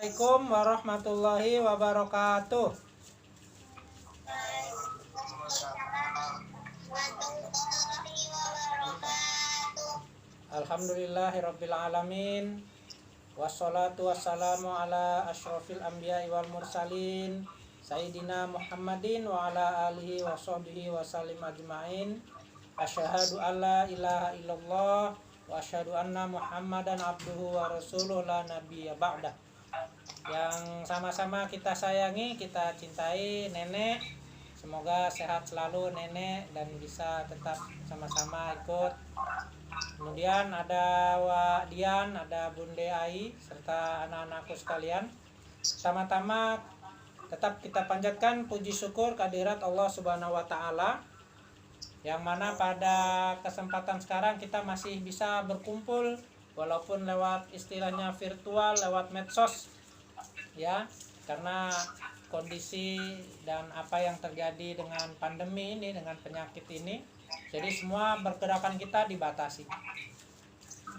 Assalamualaikum warahmatullahi wabarakatuh. Alhamdulillahirabbil alamin. Wassalatu wassalamu ala asyrofil anbiya'i wal mursalin Sayyidina Muhammadin wa ala alihi wa sahbihi wa sallim ajma'in. Asyhadu an la ilaha illallah wa asyhadu anna Muhammadan abduhu wa rasuluh la nabiyya ba'da. Yang sama-sama kita sayangi, kita cintai nenek. Semoga sehat selalu nenek dan bisa tetap sama-sama ikut. Kemudian ada Wak Dian, ada Bunde Ai, serta anak-anakku sekalian. Pertama-tama tetap kita panjatkan puji syukur kehadirat Allah Subhanahu wa Ta'ala, yang mana pada kesempatan sekarang kita masih bisa berkumpul walaupun lewat istilahnya virtual, lewat medsos ya, karena kondisi dan apa yang terjadi dengan pandemi ini, dengan penyakit ini, jadi semua pergerakan kita dibatasi.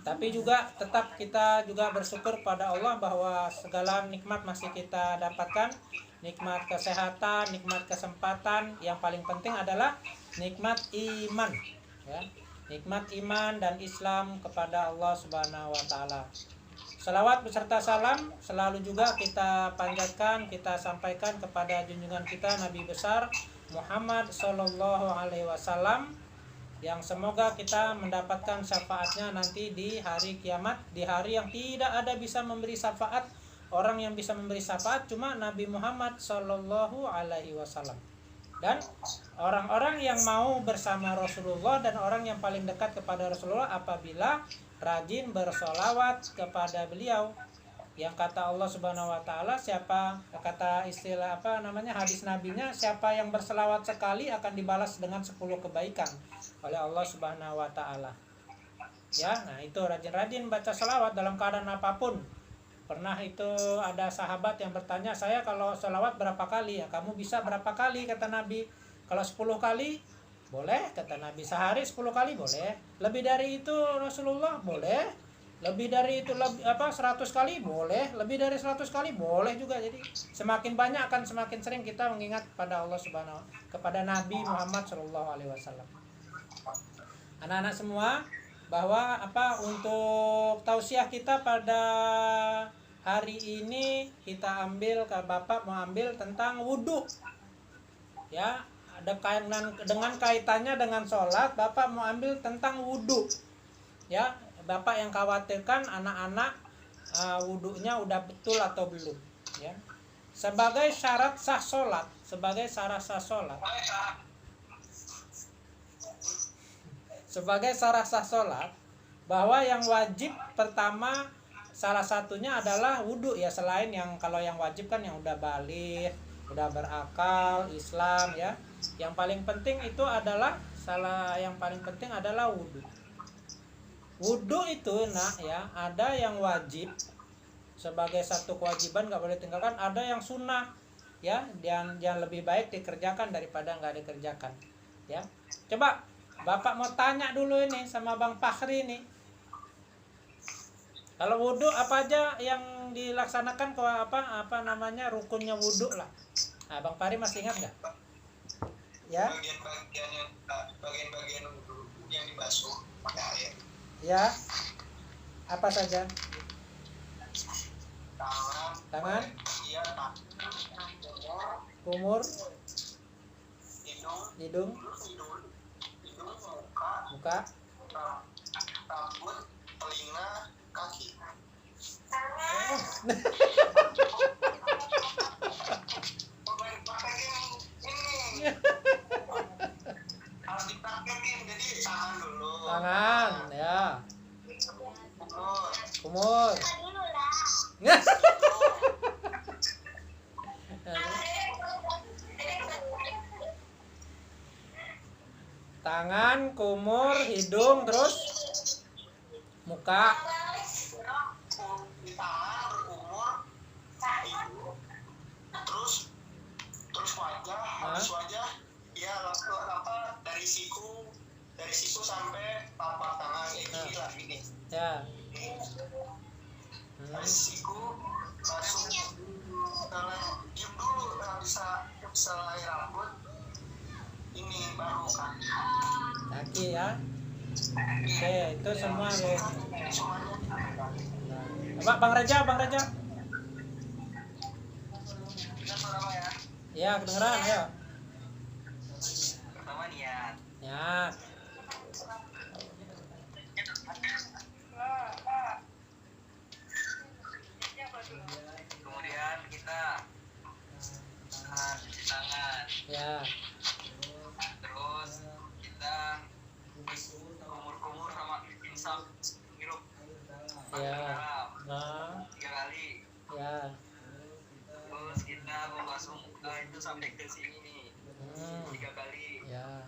Tapi juga tetap kita juga bersyukur pada Allah bahwa segala nikmat masih kita dapatkan, nikmat kesehatan, nikmat kesempatan, yang paling penting adalah nikmat iman ya, nikmat iman dan Islam kepada Allah Subhanahu wa Ta'ala. Salawat beserta salam selalu juga kita panjatkan, kita sampaikan kepada junjungan kita Nabi besar Muhammad Sallallahu Alaihi Wasallam, yang semoga kita mendapatkan syafaatnya nanti di hari kiamat, di hari yang tidak ada bisa memberi syafaat. Orang yang bisa memberi syafaat cuma Nabi Muhammad Sallallahu Alaihi Wasallam. Dan orang-orang yang mau bersama Rasulullah dan orang yang paling dekat kepada Rasulullah apabila rajin bersolawat kepada beliau, yang kata Allah Subhanahu wa Ta'ala, siapa, kata istilah apa namanya, hadis nabinya, siapa yang berselawat sekali akan dibalas dengan 10 kebaikan oleh Allah Subhanahu wa Ta'ala ya. Nah itu rajin-rajin baca selawat dalam keadaan apapun. Pernah itu ada sahabat yang bertanya, saya kalau selawat berapa kali ya? Kamu bisa berapa kali? Kata Nabi. Kalau 10 kali boleh, kata Nabi. Sehari 10 kali boleh. Lebih dari itu Rasulullah boleh. Lebih dari itu 100 kali boleh. Lebih dari 100 kali boleh juga. Jadi semakin banyak akan semakin sering kita mengingat pada Allah Subhanahu, kepada Nabi Muhammad Shallallahu Alaihi Wasallam. Anak-anak semua, bahwa untuk tausiah kita pada hari ini kita ambil, ke Bapak mau ambil tentang wudhu ya, ada dengan kaitannya dengan sholat. Bapak mau ambil tentang wudhu ya. Bapak yang khawatirkan anak-anak wudhunya udah betul atau belum ya, sebagai syarat sah sholat, sebagai syarat sah sholat, sebagai syarat sah sholat, bahwa yang wajib pertama salah satunya adalah wudhu ya. Selain yang, kalau yang wajib kan yang udah baligh, udah berakal, Islam ya. Yang paling penting itu adalah yang paling penting adalah wudhu. Wudhu itu ya, ada yang wajib sebagai satu kewajiban, gak boleh tinggalkan. Ada yang sunnah ya, yang lebih baik dikerjakan daripada nggak dikerjakan ya. Coba Bapak mau tanya dulu ini sama Bang Fakhri nih, kalau wudhu apa aja yang dilaksanakan, apa namanya, rukunnya wudhu lah. Nah, Bang Fakhri masih ingat nggak? Ya. Bagian-bagian wudhu yang dibasuh pakai air. Ya. Apa saja? Tangan. Iya, kumur, hidung, muka, rambut, telinga, kaki. Harus dipraktekin, jadi tangan dulu. Tangan ya. Kumur. Tangan, kumur, hidung, terus muka. Di tangan, berkumur, hidung, terus wajah, habis wajah ya langsung dari siku sampai telapak tangan gini lah, gini. Ya. Dari siku masuk kaki ya. Oke, itu semua lo. Pak Bang Raja. Ya, kedengeran, ayo. Pertama niat. Ya. Kemudian kita cuci tangan. Ya. Terus kita kumur-kumur sama insaf hirup. Ya. Nah. 3 kali. Ya. Terus kita membasuh muka itu sampai ke sini nih. 3 kali. Ya.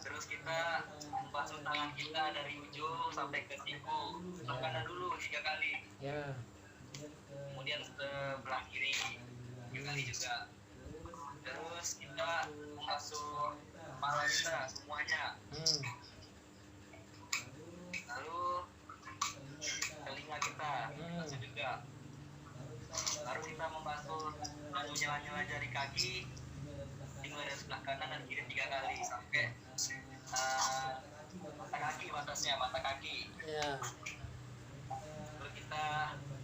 Terus kita membasuh tangan kita dari ujung sampai ke siku. Kanan dulu 3 kali. Ya. Kemudian sebelah kiri 3 kali juga. Terus kita membasuh kepala kita semuanya. Lalu telinga kita basuh juga. Baru kita membasuh lalu nyala-nyala jari kaki dimulai dari sebelah kanan dan kiri 3 kali sampai mata kaki, mata kaki. Ya. Lalu kita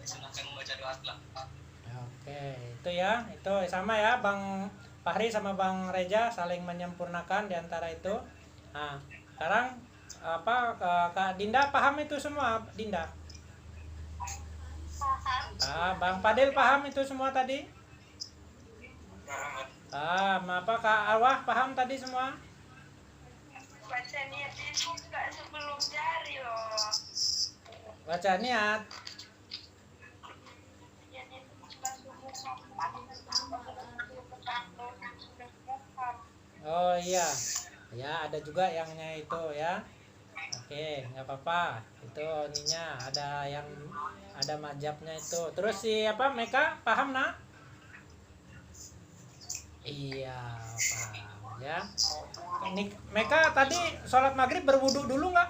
disunahkan membaca doa setelah. Oke, itu ya, itu sama ya, Bang Fahri sama Bang Reja saling menyempurnakan di antara itu. Nah, sekarang Kak Dinda paham itu semua, Dinda? Bang Fadil paham itu semua tadi? Kak Arwah paham tadi semua? Baca niat itu enggak sebelum jari loh. Baca niat. Oh iya, ya ada juga yangnya itu ya. Oke, nggak apa-apa. Itu ininya ada mazhabnya itu. Terus si Meka paham nak? Iya paham ya. Meka tadi sholat maghrib berwudu dulu nggak?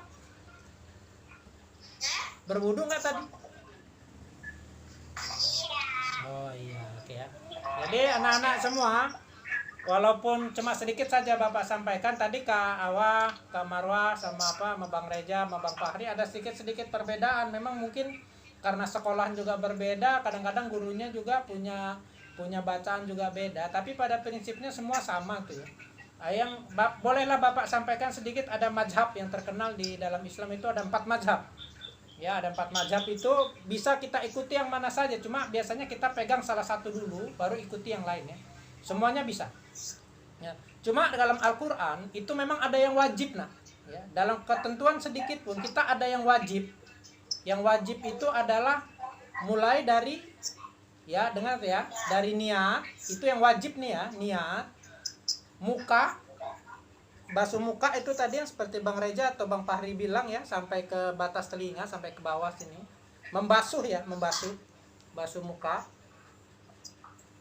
Berwudu nggak tadi? Oh iya, oke ya. Jadi anak-anak semua, walaupun cuma sedikit saja Bapak sampaikan tadi Kak Awa, Kak Marwah sama sama Bang Reja, sama Bang Fahri ada sedikit perbedaan. Memang mungkin karena sekolah juga berbeda, kadang-kadang gurunya juga punya bacaan juga beda, tapi pada prinsipnya semua sama tuh ya. Bolehlah Bapak sampaikan sedikit, ada mazhab yang terkenal di dalam Islam itu ada 4 mazhab. Ya, ada 4 mazhab itu bisa kita ikuti yang mana saja, cuma biasanya kita pegang salah satu dulu baru ikuti yang lain ya. Semuanya bisa. Ya. Cuma dalam Al-Qur'an itu memang ada yang wajib nah. Ya, dalam ketentuan sedikit pun kita ada yang wajib. Yang wajib itu adalah mulai dari ya, dengar ya, dari niat, itu yang wajib nih ya, niat, muka, basuh muka itu tadi yang seperti Bang Reja atau Bang Fahri bilang ya, sampai ke batas telinga, sampai ke bawah sini. Membasuh ya, basuh muka.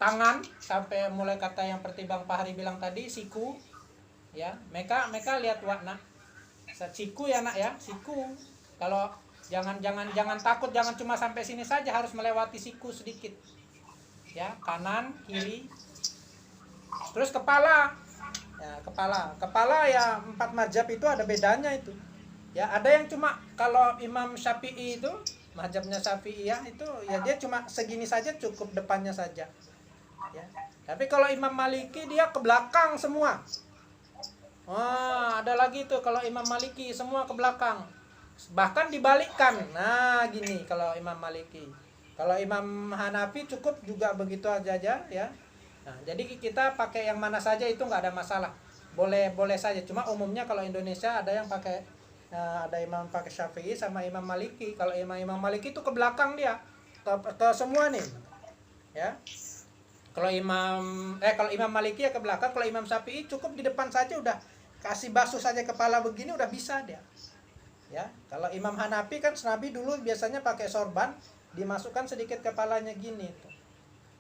Tangan sampai mulai kata yang seperti Bang Fahri bilang tadi, siku. Ya, Meka lihat warna. Siku ya nak ya, siku. Kalau jangan takut, jangan cuma sampai sini saja, harus melewati siku sedikit. Ya, kanan, kiri. Terus kepala. Ya, kepala ya 4 mazhab itu ada bedanya itu. Ya, ada yang cuma kalau Imam Syafi'i itu, mazhabnya Syafi'iyah itu ya dia cuma segini saja cukup depannya saja. Ya. Tapi kalau Imam Maliki dia ke belakang semua. Ada lagi tuh kalau Imam Maliki semua ke belakang. Bahkan dibalikkan. Nah, gini kalau Imam Maliki. Kalau Imam Hanafi cukup juga begitu aja ya. Nah, jadi kita pakai yang mana saja itu nggak ada masalah, boleh saja. Cuma umumnya kalau Indonesia ada yang pakai ada imam pakai Syafi'i sama Imam Maliki. Kalau Imam Maliki itu ke belakang dia ke semua nih ya. Kalau Imam Maliki ya ke belakang. Kalau Imam Syafi'i cukup di depan saja, udah kasih basuh saja kepala begini udah bisa dia ya. Kalau Imam Hanafi kan Nabi dulu biasanya pakai sorban, dimasukkan sedikit kepalanya gini tuh.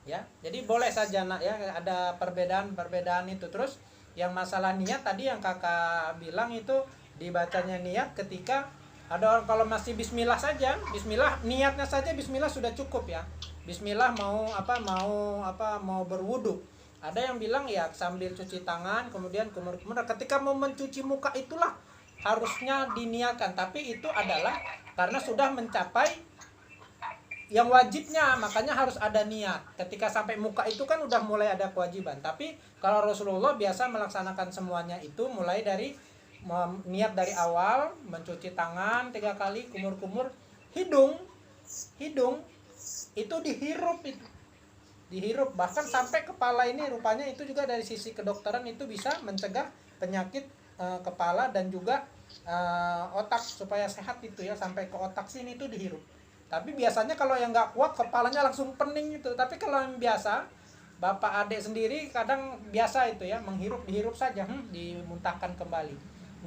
Ya, jadi boleh saja nak ya, ada perbedaan itu. Terus yang masalah niat tadi yang kakak bilang itu dibacanya niat ketika ada orang kalau masih bismillah saja, bismillah niatnya saja bismillah sudah cukup ya. Bismillah mau berwudu. Ada yang bilang ya sambil cuci tangan, kemudian ketika mau mencuci muka itulah harusnya diniatkan, tapi itu adalah karena sudah mencapai yang wajibnya, makanya harus ada niat. Ketika sampai muka itu kan udah mulai ada kewajiban. Tapi kalau Rasulullah biasa melaksanakan semuanya itu mulai dari niat dari awal, mencuci tangan 3 kali, kumur-kumur, hidung itu dihirup bahkan sampai kepala ini. Rupanya itu juga dari sisi kedokteran itu bisa mencegah penyakit kepala dan juga otak supaya sehat itu ya, sampai ke otak sini itu dihirup. Tapi biasanya kalau yang nggak kuat kepalanya langsung pening itu. Tapi kalau yang biasa, bapak adik sendiri kadang biasa itu ya, dihirup saja, dimuntahkan kembali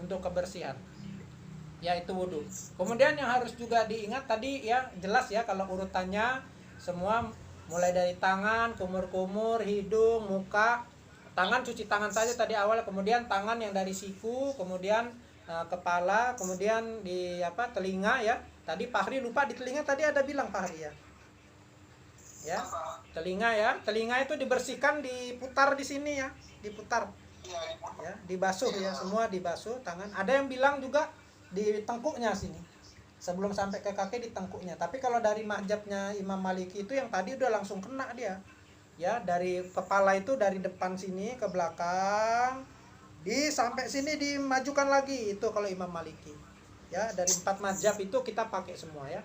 untuk kebersihan. Ya itu wudhu. Kemudian yang harus juga diingat tadi ya, jelas ya kalau urutannya semua mulai dari tangan, kumur-kumur, hidung, muka. Tangan cuci tangan saja tadi awal, kemudian tangan yang dari siku, kemudian kepala, kemudian di telinga ya. Tadi Fahri lupa di telinga tadi ada bilang Fahri ya. Ya, telinga ya. Telinga itu dibersihkan, diputar di sini ya, diputar. Ya, dibasuh ya, semua dibasuh tangan. Ada yang bilang juga di tengkuknya sini. Sebelum sampai ke kaki di tengkuknya. Tapi kalau dari mazhabnya Imam Maliki itu yang tadi udah langsung kena dia. Ya, dari kepala itu dari depan sini ke belakang, sampai sini dimajukan lagi, itu kalau Imam Maliki. Ya, dari 4 mazhab itu kita pakai semua ya.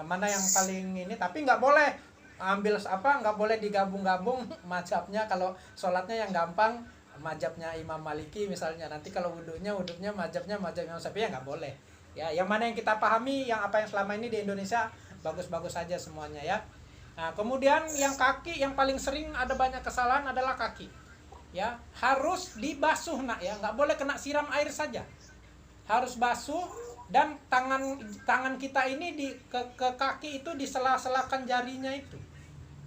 Mana yang paling ini, tapi nggak boleh nggak boleh digabung-gabung mazhabnya. Kalau sholatnya yang gampang mazhabnya Imam Maliki misalnya, nanti kalau wudhunya mazhabnya Imam Syafi'i ya nggak boleh. Ya, yang mana yang kita pahami, yang apa yang selama ini di Indonesia bagus-bagus saja semuanya ya. Nah, kemudian yang kaki yang paling sering ada banyak kesalahan adalah kaki. Ya, harus dibasuh nak ya, nggak boleh kena siram air saja. Harus basuh, dan tangan kita ini ke kaki itu disela-selakan jarinya itu.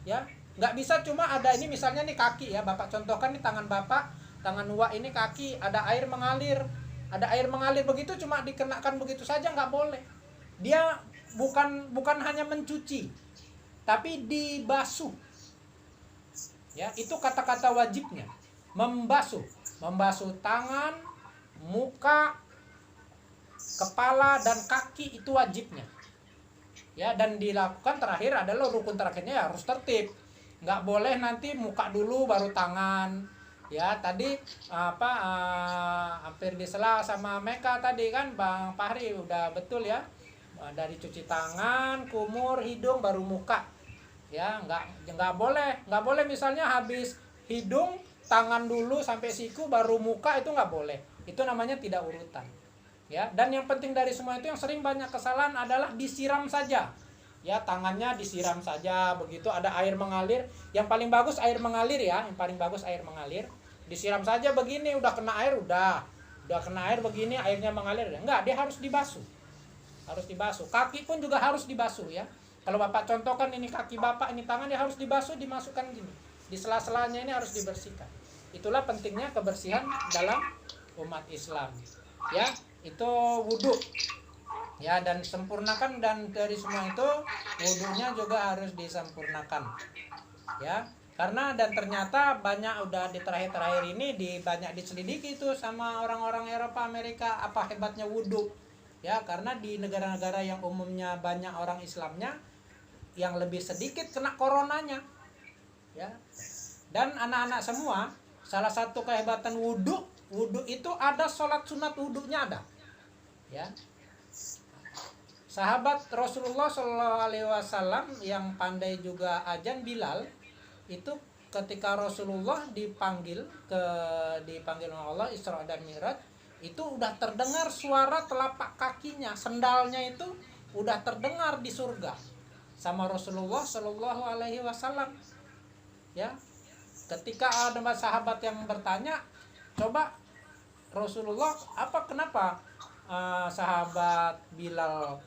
Ya, nggak bisa cuma ada ini misalnya nih kaki ya, Bapak contohkan nih tangan Bapak, tangan Wak ini kaki, ada air mengalir. Ada air mengalir begitu cuma dikenakan begitu saja nggak boleh. Dia bukan hanya mencuci, tapi dibasuh. Ya, itu kata-kata wajibnya. Membasuh tangan, muka, kepala dan kaki itu wajibnya. Ya, dan dilakukan terakhir adalah rukun terakhirnya ya, harus tertib. Nggak boleh nanti muka dulu baru tangan. Ya, tadi hampir disela sama Meka tadi kan Bang Fahri, udah betul ya. Dari cuci tangan, kumur, hidung baru muka. Ya, nggak boleh misalnya habis hidung tangan dulu sampai siku baru muka, itu nggak boleh. Itu namanya tidak urutan. Ya, dan yang penting dari semua itu yang sering banyak kesalahan adalah disiram saja. Ya, tangannya disiram saja begitu ada air mengalir. Yang paling bagus air mengalir ya, Disiram saja begini, udah kena air begini, airnya mengalir. Enggak, dia harus dibasuh. Kaki pun juga harus dibasuh ya. Kalau Bapak contohkan ini kaki Bapak, ini tangan, dia harus dibasuh, dimasukkan gini. Di sela-selanya ini harus dibersihkan. Itulah pentingnya kebersihan dalam umat Islam. Ya, itu wudhu. Ya, dan sempurnakan, dan dari semua itu wudhunya juga harus disempurnakan. Ya, karena dan ternyata banyak udah di terakhir ini banyak diselidiki itu sama orang-orang Eropa, Amerika, apa hebatnya wudhu. Ya, karena di negara-negara yang umumnya banyak orang Islamnya, yang lebih sedikit kena coronanya. Ya. Dan anak-anak semua, salah satu kehebatan wudhu itu ada sholat sunat wudhunya ada. Ya. Sahabat Rasulullah SAW yang pandai juga azan, Bilal, itu ketika Rasulullah dipanggil oleh Allah Isra dan Mi'raj, itu udah terdengar suara telapak kakinya, sendalnya itu udah terdengar di surga sama Rasulullah SAW. Ya, ketika ada sahabat yang bertanya, coba Rasulullah, kenapa sahabat Bilal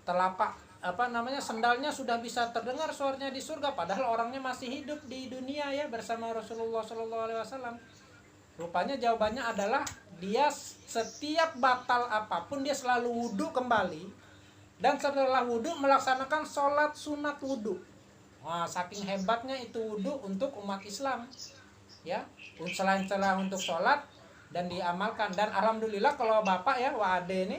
telapak sendalnya sudah bisa terdengar suaranya di surga, padahal orangnya masih hidup di dunia ya bersama Rasulullah SAW. Rupanya jawabannya adalah dia setiap batal apapun dia selalu wudhu kembali, dan setelah wudhu melaksanakan sholat sunat wudhu. Nah, saking hebatnya itu wudhu untuk umat Islam, ya, selain untuk sholat dan diamalkan. Dan alhamdulillah kalau bapak ya Wade ini,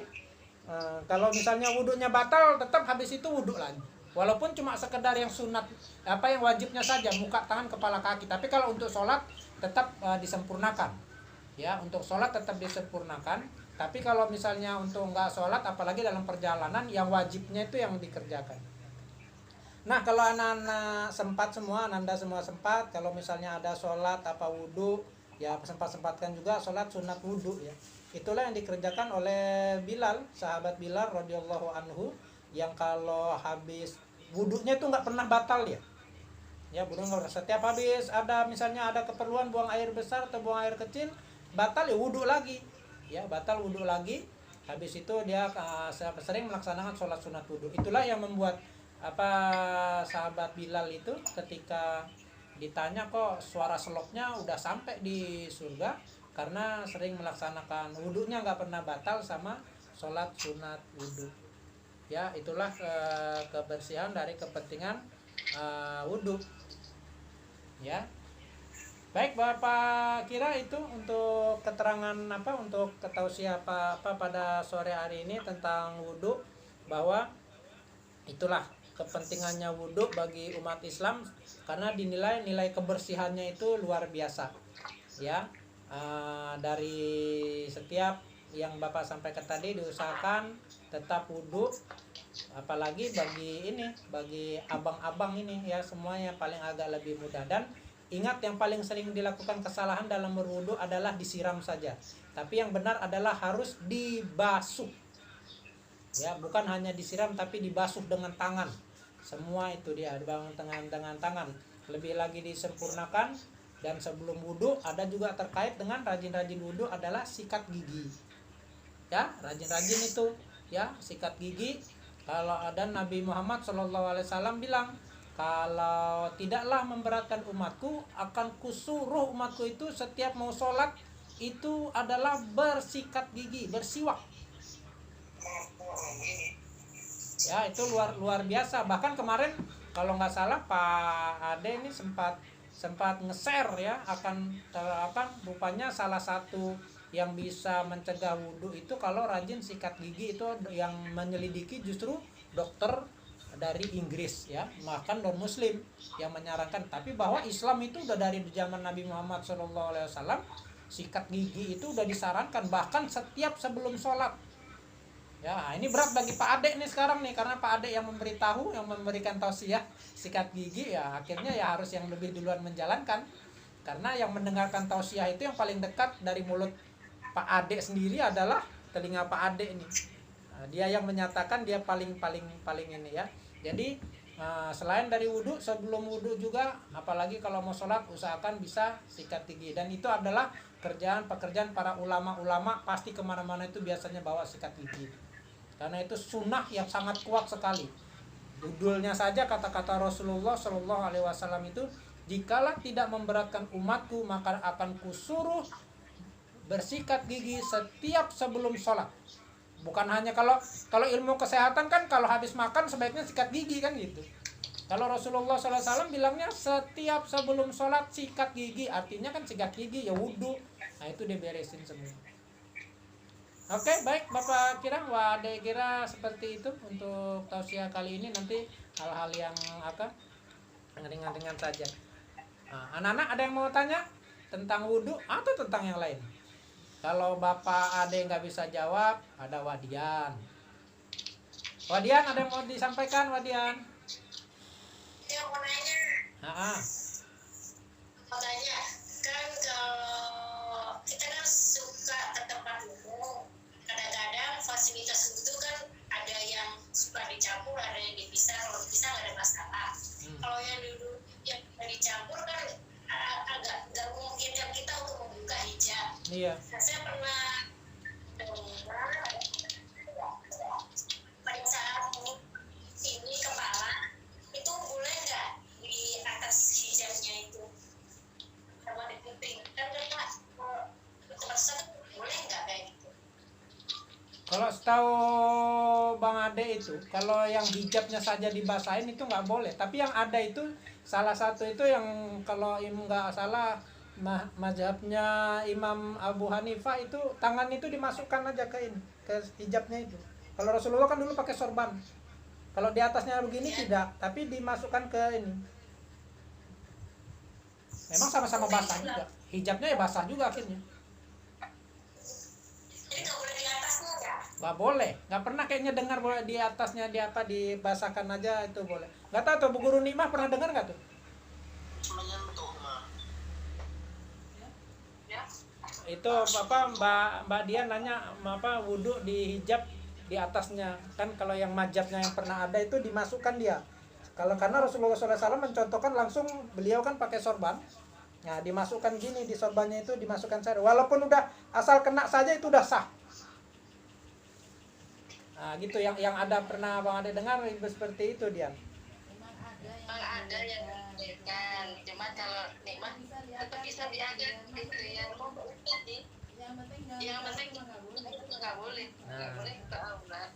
kalau misalnya wudhunya batal, tetap habis itu wudhu lagi. Walaupun cuma sekedar yang sunat, yang wajibnya saja, muka, tangan, kepala, kaki. Tapi kalau untuk sholat tetap disempurnakan. Ya, untuk sholat tetap disempurnakan. Tapi kalau misalnya untuk nggak sholat, apalagi dalam perjalanan, yang wajibnya itu yang dikerjakan. Nah, kalau anak-anak sempat semua, Nanda semua sempat, kalau misalnya ada sholat apa wudhu, ya sempat-sempatkan juga sholat sunat wudhu ya. Itulah yang dikerjakan oleh Bilal, sahabat Bilal radhiyallahu anhu, yang kalau habis wudhunya itu nggak pernah batal ya. Ya, wudhu nggak pernah. Setiap habis ada misalnya ada keperluan buang air besar atau buang air kecil, batal ya wudhu lagi. Ya, batal wudhu lagi. Habis itu dia sering melaksanakan sholat sunat wudhu. Itulah yang membuat sahabat Bilal itu ketika ditanya kok suara selopnya udah sampai di surga, karena sering melaksanakan wudhunya nggak pernah batal sama sholat sunat wudhu. Ya, itulah kebersihan dari kepentingan wudhu. Ya, baik Bapak kira itu untuk keterangan untuk ketausiah apa pada sore hari ini tentang wudhu, bahwa itulah kepentingannya wudhu bagi umat Islam, karena dinilai nilai kebersihannya itu luar biasa ya. Dari setiap yang Bapak sampaikan tadi, diusahakan tetap wudhu, apalagi bagi abang-abang ini ya, semuanya paling agak lebih mudah. Dan ingat, yang paling sering dilakukan kesalahan dalam berwudhu adalah disiram saja, tapi yang benar adalah harus dibasuh. Ya, bukan hanya disiram tapi dibasuh dengan tangan. Semua itu dia dibangun dengan tangan. Lebih lagi disempurnakan. Dan sebelum wudhu ada juga terkait dengan rajin-rajin wudhu adalah sikat gigi. Ya, rajin-rajin itu ya sikat gigi. Kalau ada Nabi Muhammad SAW bilang, kalau tidaklah memberatkan umatku, akan kusuruh umatku itu setiap mau sholat itu adalah bersikat gigi, bersiwak. Ya, itu luar biasa. Bahkan kemarin kalau nggak salah Pak Ade ini sempat nge-share ya, akan rupanya salah satu yang bisa mencegah wudhu itu kalau rajin sikat gigi, itu yang menyelidiki justru dokter dari Inggris ya, bahkan non muslim yang menyarankan. Tapi bahwa Islam itu udah dari zaman Nabi Muhammad SAW, sikat gigi itu udah disarankan bahkan setiap sebelum sholat. Ya, ini berat bagi Pak Ade nih sekarang nih, karena Pak Ade yang memberitahu, yang memberikan tausiah sikat gigi, ya akhirnya ya harus yang lebih duluan menjalankan. Karena yang mendengarkan tausiah itu yang paling dekat dari mulut Pak Ade sendiri adalah telinga Pak Ade ini. Dia yang menyatakan, dia paling ini ya. Jadi selain dari wudhu, sebelum wudhu juga, apalagi kalau mau sholat, usahakan bisa sikat gigi. Dan itu adalah pekerjaan para ulama-ulama, pasti kemana-mana itu biasanya bawa sikat gigi. Karena itu sunnah yang sangat kuat sekali. Judulnya saja kata-kata Rasulullah SAW itu, jikalau tidak memberatkan umatku, maka akan kusuruh bersikat gigi setiap sebelum sholat. Bukan hanya kalau ilmu kesehatan kan, kalau habis makan sebaiknya sikat gigi kan gitu. Kalau Rasulullah SAW bilangnya setiap sebelum sholat sikat gigi, artinya kan sikat gigi ya wudhu. Nah, itu diberesin semua. Oke, baik Bapak Kira, Wade kira seperti itu untuk tausiah kali ini. Nanti hal-hal yang ringan-ringan saja. Anak-anak ada yang mau tanya tentang wudhu atau tentang yang lain? Kalau Bapak Ade nggak bisa jawab, ada Wadian. Wadian, ada yang mau disampaikan, Wadian? Ya, mau nanya. Mau tanya, kan kalau kita kan suka ke tempat umum, kadang-kadang fasilitas itu kan ada yang suka dicampur, ada yang dipisah. Kalau dipisah nggak ada masalah. Kalau yang dulu yang dicampur kan agak nggak memungkinkan kita untuk membuka hijab. Iya. Nah, saya pernah dengar pada saat ini kepala itu boleh nggak di atas hijabnya itu sama di kuping, kan Pak itu boleh nggak kayak gitu? Kalau setahu Bang Bang Ade itu, kalau yang hijabnya saja dibasahin itu nggak boleh. Tapi yang ada itu salah satu itu yang kalau nggak salah mazhabnya Imam Abu Hanifah itu tangan itu dimasukkan aja ke ini, ke hijabnya itu. Kalau Rasulullah kan dulu pakai sorban. Kalau di atasnya begini tidak, tapi dimasukkan ke ini. Memang sama-sama basah juga. Hijabnya ya basah juga akhirnya. Jadi nggak boleh di atasnya ya? Nggak boleh, nggak pernah kayaknya dengar bahwa di atasnya di apa dibasahkan aja itu boleh. Nggak tahu tuh Bu Guru Nikmah pernah dengar nggak tuh? Menyentuh mah. Ya. Itu apa Mbak Dian nanya apa wudhu di hijab di atasnya kan kalau yang majabnya yang pernah ada itu dimasukkan dia. Kalau karena Rasulullah SAW mencontohkan langsung beliau kan pakai sorban. Nah dimasukkan gini di sorbannya itu dimasukkan saja. Walaupun udah asal kena saja itu udah sah. Nah gitu yang ada pernah Bang Ade dengar seperti itu Dian. Ada yang kan, cuma kalau nikmat tetap bisa diadat gitu yang mau berarti yang penting nggak boleh ke aurat.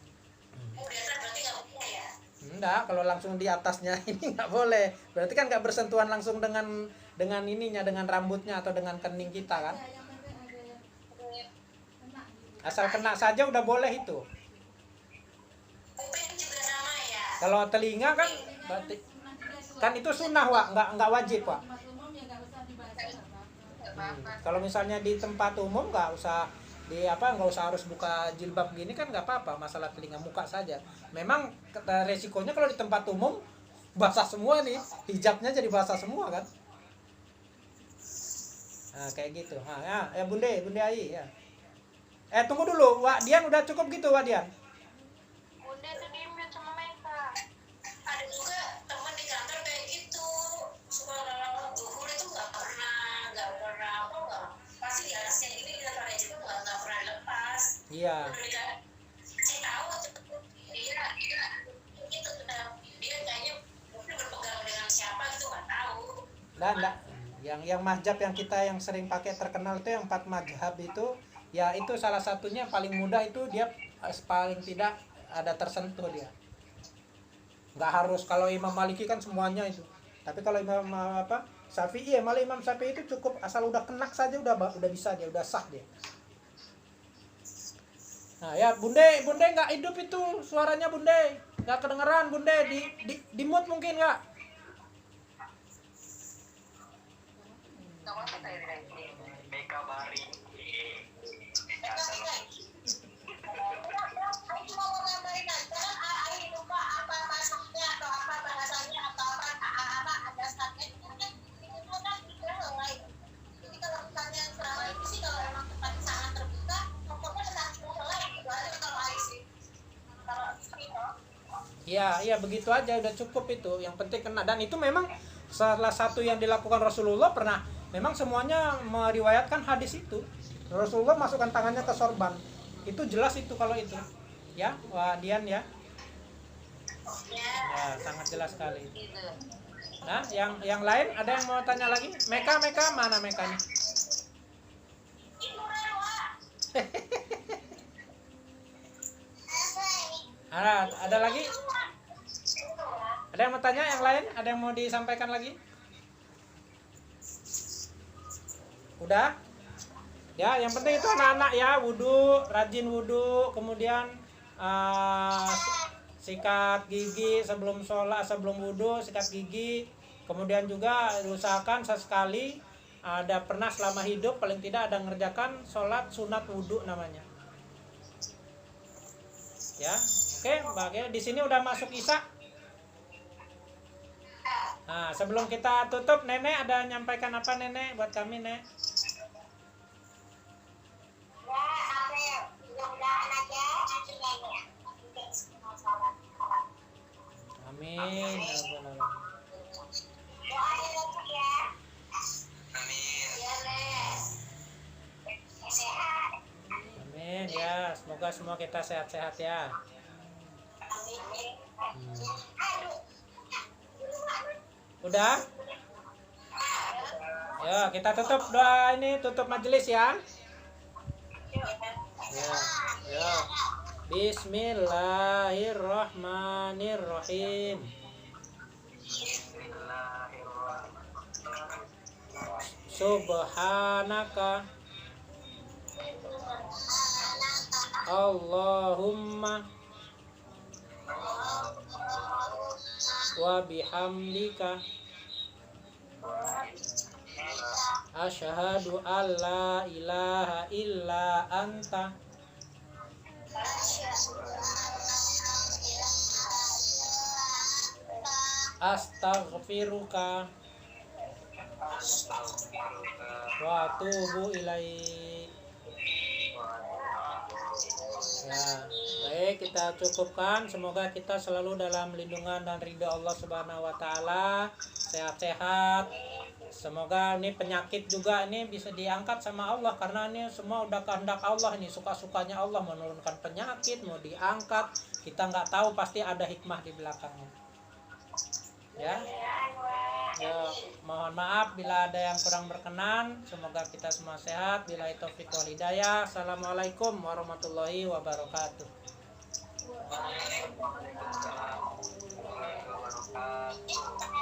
Biasa berarti nggak boleh ya? Enggak, kalau langsung di atasnya ini nggak boleh. Berarti kan nggak bersentuhan langsung dengan ininya, dengan rambutnya atau dengan kening kita kan? Asal kena saja udah boleh itu. Kuping juga sama ya? Kalau telinga kan berarti kan itu sunnah Wak, nggak wajib Wak. Kalau misalnya di tempat umum nggak usah nggak usah harus buka jilbab gini kan nggak apa-apa, masalah telinga muka saja. Memang resikonya kalau di tempat umum basah semua nih, hijabnya jadi basah semua kan. Nah kayak gitu. Nah ya Bunda Ai ya. Tunggu dulu Wak Dian, udah cukup gitu Wak Dian. Bunda tuh di-mute sama mereka. Ada juga teman di kantor kayak gitu, suka kalau duhur itu nggak pernah pasti di atasnya ini kita pakai juga nggak pernah lepas. Iya. Saya tahu dia gitu, dia kayaknya mungkin berpegang dengan siapa gitu nggak tahu. Enggak. Yang mazhab yang kita yang sering pakai terkenal itu yang 4 mazhab itu, ya itu salah satunya paling mudah itu dia paling tidak ada tersentuh dia. Nggak harus, kalau Imam Maliki kan semuanya itu. Tapi kalau Imam Syafi'i ya, malah Imam Syafi'i itu cukup asal udah kenak saja udah bisa dia, udah sah dia. Nah ya Bunde nggak hidup itu suaranya Bunde, nggak kedengeran Bunde, di mute mungkin nggak? Beka Bari. Iya begitu aja udah cukup itu, yang penting kena. Dan itu memang salah satu yang dilakukan Rasulullah, pernah memang semuanya meriwayatkan hadis itu. Rasulullah masukkan tangannya ke sorban, itu jelas itu kalau itu ya Wah Dian ya sangat jelas sekali. Nah yang lain ada yang mau tanya lagi? Meka mana Mekanya? Ada lagi? Ada yang mau tanya yang lain? Ada yang mau disampaikan lagi? Udah? Ya, yang penting itu anak-anak ya, rajin wudhu, kemudian sikat gigi sebelum sholat, sebelum wudhu, sikat gigi. Kemudian juga usahakan sesekali ada pernah selama hidup paling tidak ada ngerjakan sholat sunat wudhu namanya. Ya, oke, Mbak. Di sini udah masuk Isya. Nah, sebelum kita tutup, Nenek ada nyampaikan apa Nenek buat kami, Nek? Amin. Amin ya, semoga semua kita sehat-sehat ya. Udah? Ya, kita tutup doa ini, tutup majelis ya. Ya. Bismillahirrahmanirrahim. Subhanaka Allahumma wa bihamdika asyhadu an la ilaha illa anta astaghfiruka wa atubu ilaik. Ya, baik, kita cukupkan. Semoga kita selalu dalam lindungan dan ridha Allah Subhanahu wa taala, sehat-sehat. Semoga ini penyakit juga ini bisa diangkat sama Allah, karena ini semua udah kehendak Allah. Ini suka-sukanya Allah menurunkan penyakit, mau diangkat. Kita nggak tahu, pasti ada hikmah di belakangnya. Ya. Ya, mohon maaf bila ada yang kurang berkenan. Semoga kita semua sehat. Billahi taufiq wal hidayah. Assalamualaikum warahmatullahi wabarakatuh. Waalaikumsalam warahmatullahi wabarakatuh.